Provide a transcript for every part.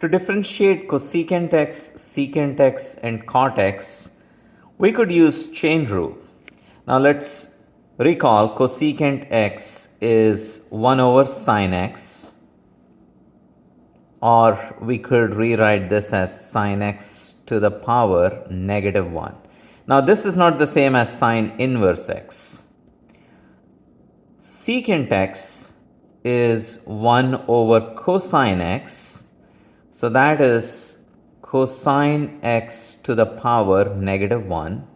To differentiate cosecant x, secant x, and cotx, we could use chain rule. Now let's recall cosecant x is 1 over sine x, or we could rewrite this as sine x to the power negative 1. Now this is not the same as sine inverse x. Secant x is 1 over cosine x, so that is cosine x to the power negative 1,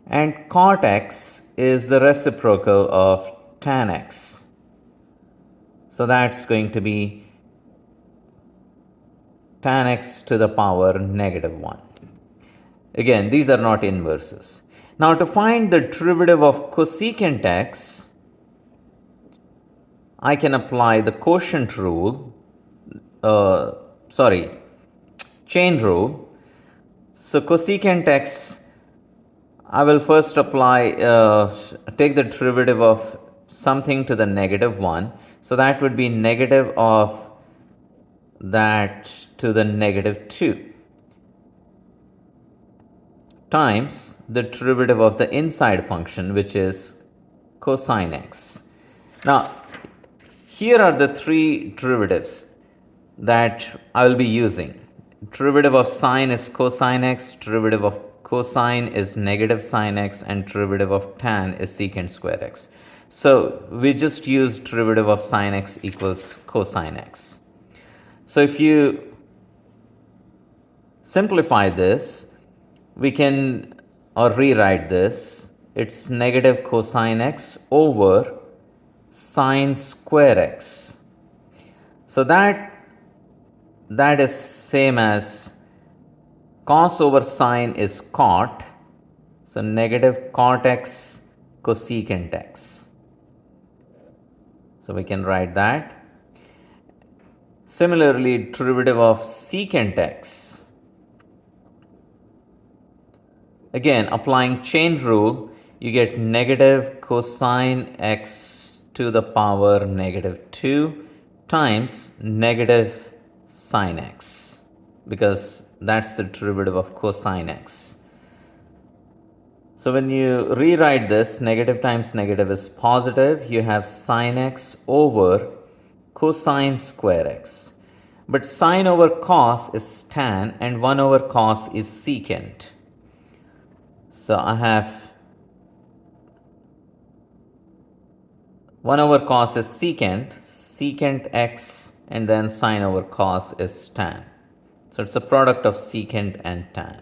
and cotx is the reciprocal of tan x, so that's going to be tan x to the power negative 1. Again, these are not inverses. Now to find the derivative of cosecant x, I can apply the quotient rule, chain rule. So cosecant x, I will first apply, take the derivative of something to the negative 1. So that would be negative of that to the negative 2 times the derivative of the inside function, which is cosine x. Now, here are the three derivatives that I will be using. Derivative of sine is cosine x, derivative of cosine is negative sine x, and derivative of tan is secant square x. So we just use derivative of sine x equals cosine x. So if you simplify this, we can, or rewrite this, it's negative cosine x over sine square x. So that is same as cos over sine is cot, so negative cot x cosecant x. So we can write that. Similarly, derivative of secant x. Again, applying chain rule, you get negative cosine x to the power negative 2 times negative sine x, because that's the derivative of cosine x. So when you rewrite this, negative times negative is positive. You have sine x over cosine square x. But sine over cos is tan, and 1 over cos is secant. So I have 1 over cos is secant x, and then sine over cos is tan. So it's a product of secant and tan.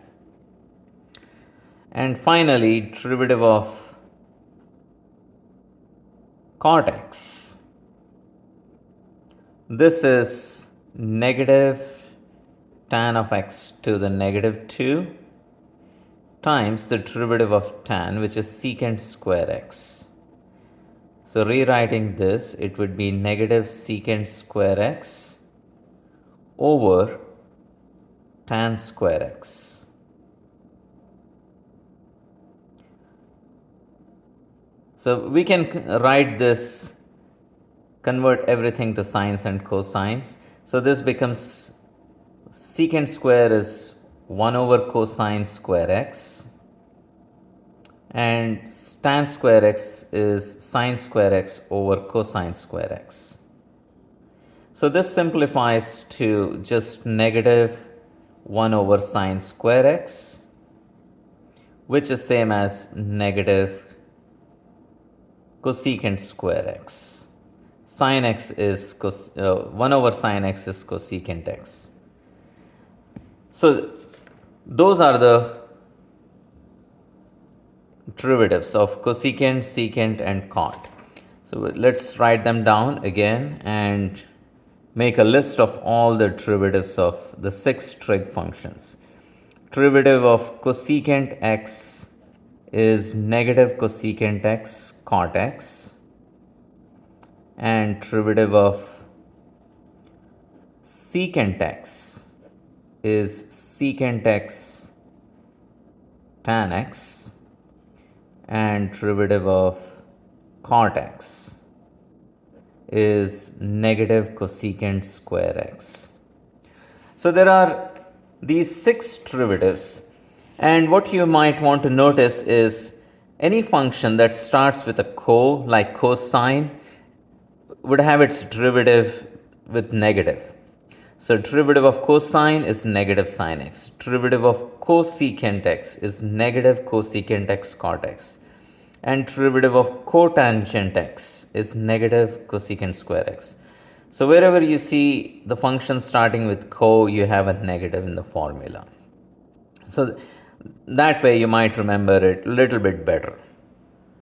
And finally, derivative of cotx. This is negative tan of x to the negative 2 times the derivative of tan, which is secant square x. So rewriting this, it would be negative secant square x over tan square x. So we can write this, convert everything to sines and cosines. So this becomes secant square is 1 over cosine square x, and tan square x is sine square x over cosine square x. So this simplifies to just negative 1 over sine square x, which is same as negative cosecant square x. Sine x is 1 over sine x is cosecant x. So those are the derivatives of cosecant, secant, and cot. So let's write them down again and make a list of all the derivatives of the 6 trig functions. Derivative of cosecant x is negative cosecant x cot x, and derivative of secant x is secant x tan x, and derivative of cot x is negative cosecant square x. So there are these 6 derivatives, and what you might want to notice is any function that starts with a like cosine, would have its derivative with negative. So derivative of cosine is negative sine x. Derivative of cosecant x is negative cosecant x cotx. And derivative of cotangent x is negative cosecant square x. So wherever you see the function starting with you have a negative in the formula. So that way you might remember it a little bit better.